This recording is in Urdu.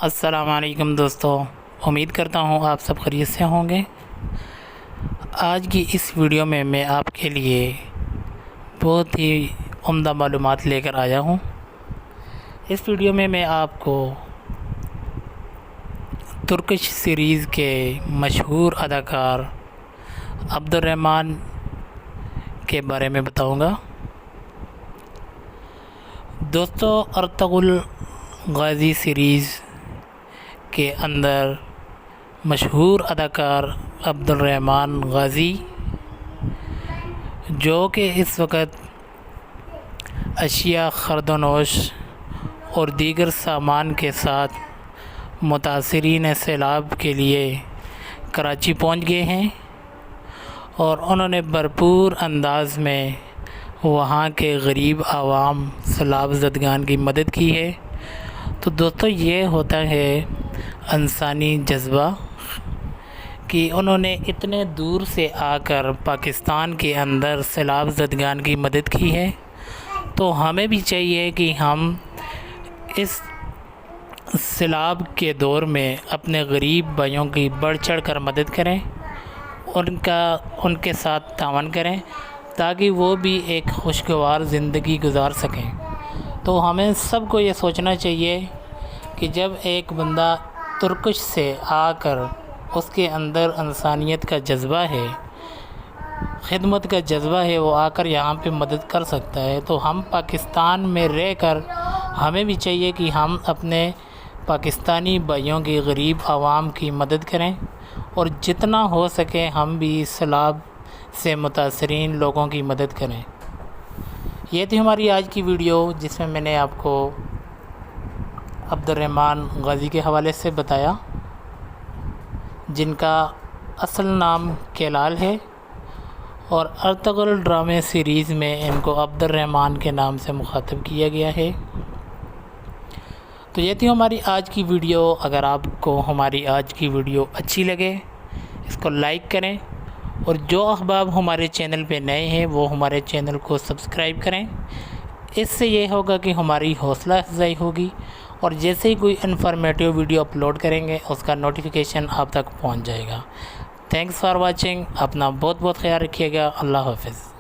السلام علیکم دوستو، امید کرتا ہوں آپ سب خیریت سے ہوں گے۔ آج کی اس ویڈیو میں میں آپ کے لیے بہت ہی عمدہ معلومات لے کر آیا ہوں۔ اس ویڈیو میں میں آپ کو ترکش سیریز کے مشہور اداکار عبدالرحمن کے بارے میں بتاؤں گا۔ دوستو، ارطغرل غازی سیریز کے اندر مشہور اداکار عبدالرحمن غازی، جو کہ اس وقت اشیاء خرد و نوش اور دیگر سامان کے ساتھ متاثرین سیلاب کے لیے کراچی پہنچ گئے ہیں اور انہوں نے بھرپور انداز میں وہاں کے غریب عوام سیلاب زدگان کی مدد کی ہے۔ تو دوستو، یہ ہوتا ہے انسانی جذبہ کہ انہوں نے اتنے دور سے آ کر پاکستان کے اندر سیلاب زدگان کی مدد کی ہے۔ تو ہمیں بھی چاہیے کہ ہم اس سیلاب کے دور میں اپنے غریب بھائیوں کی بڑھ چڑھ کر مدد کریں، ان کے ساتھ تعاون کریں تاکہ وہ بھی ایک خوشگوار زندگی گزار سکیں۔ تو ہمیں سب کو یہ سوچنا چاہیے کہ جب ایک بندہ ترکش سے آ کر اس کے اندر انسانیت کا جذبہ ہے، خدمت کا جذبہ ہے، وہ آ کر یہاں پہ مدد کر سکتا ہے، تو ہم پاکستان میں رہ کر ہمیں بھی چاہیے کہ ہم اپنے پاکستانی بھائیوں کی غریب عوام کی مدد کریں اور جتنا ہو سکے ہم بھی سیلاب سے متاثرین لوگوں کی مدد کریں۔ یہ تھی ہماری آج کی ویڈیو، جس میں نے آپ کو عبدالرحمن غازی کے حوالے سے بتایا، جن کا اصل نام کیلال ہے اور ارطغرل ڈرامے سیریز میں ان کو عبدالرحمن کے نام سے مخاطب کیا گیا ہے۔ تو یہ تھی ہماری آج کی ویڈیو۔ اگر آپ کو ہماری آج کی ویڈیو اچھی لگے، اس کو لائک کریں، اور جو احباب ہمارے چینل پہ نئے ہیں وہ ہمارے چینل کو سبسکرائب کریں۔ اس سے یہ ہوگا کہ ہماری حوصلہ افزائی ہوگی، اور جیسے ہی کوئی انفارمیٹیو ویڈیو اپلوڈ کریں گے اس کا نوٹیفیکیشن آپ تک پہنچ جائے گا۔ Thanks for watching. اپنا بہت خیال رکھیے گا۔ اللہ حافظ۔